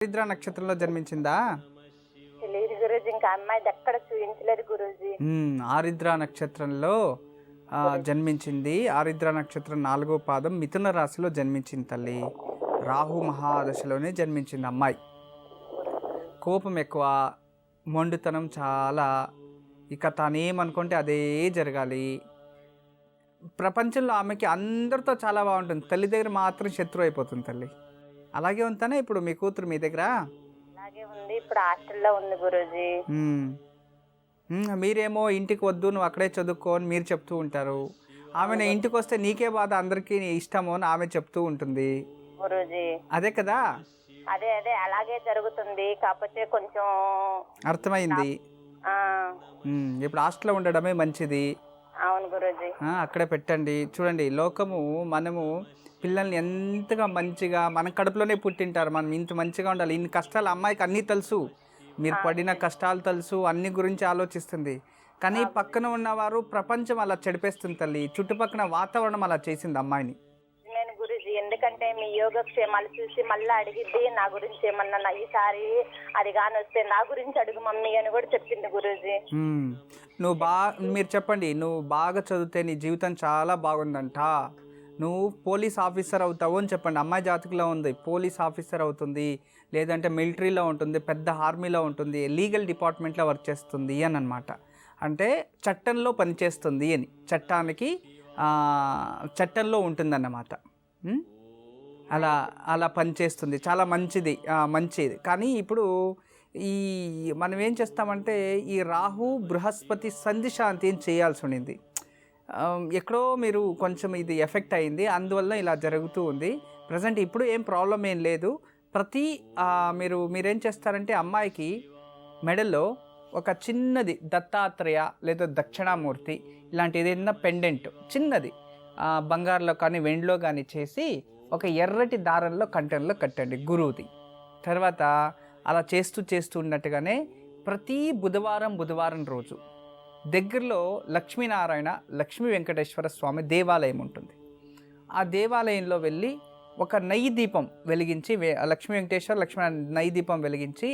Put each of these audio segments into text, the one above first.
ఆరిద్ర నక్షత్రంలో జన్మించిందా? తెలియదు గురూజీ, ఇంకా అమ్మాయిది ఎక్కడ చూపించలేదు గురూజీ. ఆరిద్ర నక్షత్రంలో జన్మించింది. ఆరిద్ర నక్షత్రం 4వ పాదం మిథున రాశిలో జన్మించింది తల్లి. రాహు మహాదశలోనే జన్మించింది అమ్మాయి. కోపం ఎక్కువ, మొండుతనం చాలా. ఇక తానేమనుకుంటే అదే జరగాలి. ప్రపంచంలో ఆమెకి అందరితో చాలా బాగుంటుంది, తల్లి దగ్గర మాత్రం శత్రువు అయిపోతుంది తల్లి. అలాగే ఉంటానే ఇప్పుడు మీ కూతురు మీ దగ్గర అలాగే ఉంది, ఇప్పుడు హాస్టల్లో ఉంది గురూజీ. మీరేమో ఇంటికి వద్దు, నువ్వు అక్కడే చదువుకో అని మీరు చెప్తూ ఉంటారు. ఆమె ఇంటికి వస్తే నీకే బాధ, అందరికీ నీ ఇష్టమో అని ఆమె చెప్తూ ఉంటుంది గురూజీ. అదే కదా? అదే అదే అలాగే జరుగుతుంది, కాకపోతే కొంచెం అర్థమైంది. ఇప్పుడు హాస్టల్లో ఉండడమే మంచిది. అవును గురూజీ. అక్కడే పెట్టండి. చూడండి, లోకము మనము పిల్లల్ని ఎంతగా మంచిగా, మన కడుపులోనే పుట్టింటారు, మనం ఇంత మంచిగా ఉండాలి. ఇన్ని కష్టాలు అమ్మాయికి అన్నీ తెలుసు, మీరు పడిన కష్టాలు తెలుసు, అన్ని గురించి ఆలోచిస్తుంది. కానీ పక్కన ఉన్నవారు ప్రపంచం అలా చెడిపేస్తుంది తల్లి. చుట్టుపక్కల వాతావరణం అలా చేసింది అమ్మాయిని. నేను గురూజీ, ఎందుకంటే మీ యోగక్షేమాలు చూసి మళ్ళీ అడిగిద్ది నా గురించి ఏమన్నా, ఈసారి అది కాని వస్తే నా గురించి అడుగు మమ్మీ అని కూడా చెప్పింది గురూజీ. మీరు చెప్పండి, నువ్వు బాగా చదివితే నీ జీవితం చాలా బాగుందంట, నువ్వు పోలీస్ ఆఫీసర్ అవుతావు అని చెప్పండి. అమ్మాయి జాతకులో ఉంది, పోలీస్ ఆఫీసర్ అవుతుంది, లేదంటే మిలిటరీలో ఉంటుంది, పెద్ద ఆర్మీలో ఉంటుంది, లీగల్ డిపార్ట్మెంట్లో వర్క్ చేస్తుంది అని అనమాట. అంటే చట్టంలో పనిచేస్తుంది అని, చట్టంలో ఉంటుందన్నమాట. అలా అలా పనిచేస్తుంది, చాలా మంచిది. కానీ ఇప్పుడు మనం ఏం చేస్తామంటే ఈ రాహు బృహస్పతి సంధి శాంతి ఏం చేయాల్సి ఉండింది. ఎక్కడో మీరు కొంచెం ఇది ఎఫెక్ట్ అయింది, అందువల్ల ఇలా జరుగుతూ ఉంది. ప్రజెంట్ ఇప్పుడు ఏం ప్రాబ్లం ఏం లేదు. మీరేం చేస్తారంటే అమ్మాయికి మెడల్లో ఒక చిన్నది దత్తాత్రేయ లేదా దక్షిణామూర్తి ఇలాంటి ఏదైనా పెండెంట్ చిన్నది బంగారులో కానీ వెండిలో కానీ చేసి ఒక ఎర్రటి దారంలో కంటెంట్లో కట్టండి గురువుది. తర్వాత అలా చేస్తూ ఉన్నట్టుగానే ప్రతి బుధవారం రోజు దగ్గరలో లక్ష్మీనారాయణ లక్ష్మీ వెంకటేశ్వర స్వామి దేవాలయం ఉంటుంది. ఆ దేవాలయంలో వెళ్ళి ఒక నెయ్యి దీపం వెలిగించి, లక్ష్మీ వెంకటేశ్వర లక్ష్మీ నెయ్యి దీపం వెలిగించి,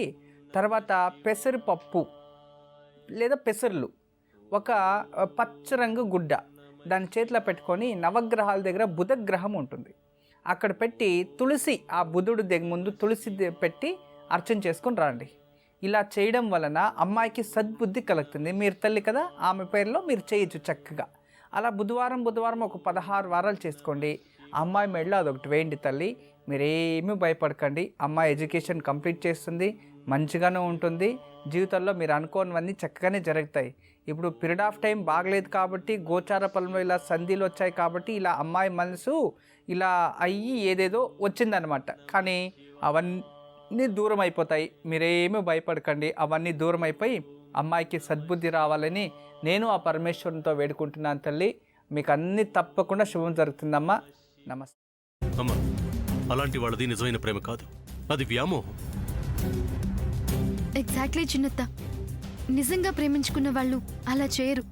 తర్వాత పెసరపప్పు లేదా పెసర్లు, ఒక పచ్చరంగు గుడ్డ దాని చేతిలో పెట్టుకొని నవగ్రహాల దగ్గర బుధగ్రహం ఉంటుంది, అక్కడ పెట్టి తులసి, ఆ బుధుడు ముందు తులసి పెట్టి అర్చన చేసుకొని రండి. ఇలా చేయడం వలన అమ్మాయికి సద్బుద్ధి కలుగుతుంది. మీరు తల్లి కదా, ఆమె పేరులో మీరు చేయొచ్చు చక్కగా. అలా బుధవారం ఒక 16 వారాలు చేసుకోండి. అమ్మాయి మెడలో అదొకటి వేయండి తల్లి. మీరేమీ భయపడకండి, అమ్మాయి ఎడ్యుకేషన్ కంప్లీట్ చేస్తుంది, మంచిగానే ఉంటుంది. జీవితంలో మీరు అనుకోనివన్నీ చక్కగానే జరుగుతాయి. ఇప్పుడు పీరియడ్ ఆఫ్ టైం బాగలేదు కాబట్టి, గోచార ఫలంలో ఇలా సంధిలు వచ్చాయి కాబట్టి ఇలా అమ్మాయి మనసు ఇలా అయ్యి ఏదేదో వచ్చిందనమాట. కానీ అవన్నీ దూరం అయిపోతాయి, మీరేమీ భయపడకండి. అవన్నీ దూరం అయిపోయి అమ్మాయికి సద్బుద్ధి రావాలని నేను ఆ పరమేశ్వరునితో వేడుకుంటున్నాను తల్లి. మీకు అన్నీ తప్పకుండా శుభం జరుగుతుందమ్మా. నమస్తే అమ్మ. అలాంటి వాళ్ళది నిజమైన ప్రేమ కాదు, అది వ్యామోహం. ఎగ్జాక్ట్లీ చిన్నత్త, నిజంగా ప్రేమించుకున్న వాళ్ళు అలా చేయరు.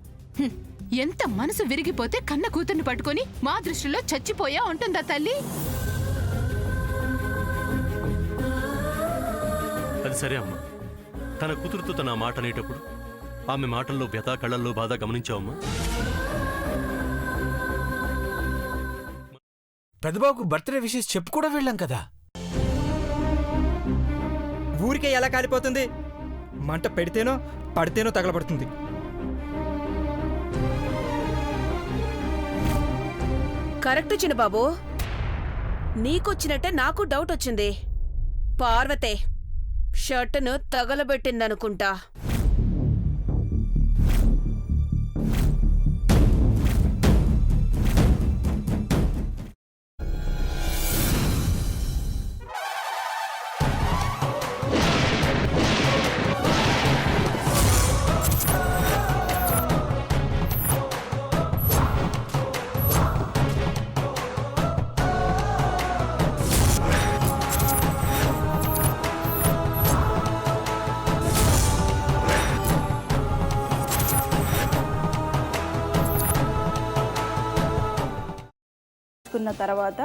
ఎంత మనసు విరిగిపోతే కన్న కూతుర్ని పట్టుకొని మా దృష్టిలో చచ్చిపోయా ఉంటుందా తల్లి? అది సరే అమ్మా, తన కూతురుతో తన మాట అనేటప్పుడు ఆమె మాటల్లో వ్యథ, కళ్ళల్లో బాధ గమనించావమ్మా? పెద్దబాబుకు బర్త్డే విషెస్ చెప్పు కూడా వెళ్ళాం కదా. ఊరికే ఎలా కాలిపోతుంది? మంట పెడితేనో పడితేనో తగలబడుతుంది. కరెక్ట్ చిన్నబాబు, నీకొచ్చినట్టే నాకు డౌట్ వచ్చింది. పార్వతే షర్టును తగలబెట్టిందనుకుంటా. తర్వాత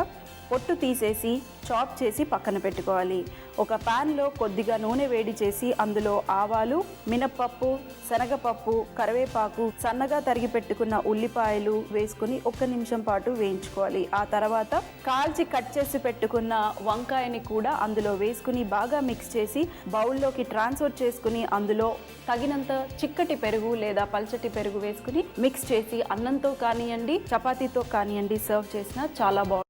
పొట్టు తీసేసి చాప్ చేసి పక్కన పెట్టుకోవాలి. ఒక ప్యాన్లో కొద్దిగా నూనె వేడి చేసి అందులో ఆవాలు, మినప్పప్పు, శనగపప్పు, కరివేపాకు, సన్నగా తరిగి పెట్టుకున్న ఉల్లిపాయలు వేసుకుని 1 నిమిషం పాటు వేయించుకోవాలి. ఆ తర్వాత కాల్చి కట్ చేసి పెట్టుకున్న వంకాయని కూడా అందులో వేసుకుని బాగా మిక్స్ చేసి బౌల్లోకి ట్రాన్స్ఫర్ చేసుకుని అందులో తగినంత చిక్కటి పెరుగు లేదా పల్చటి పెరుగు వేసుకుని మిక్స్ చేసి అన్నంతో కానివ్వండి, చపాతీతో కానివ్వండి సర్వ్ చేసినా చాలా బాగుంటుంది.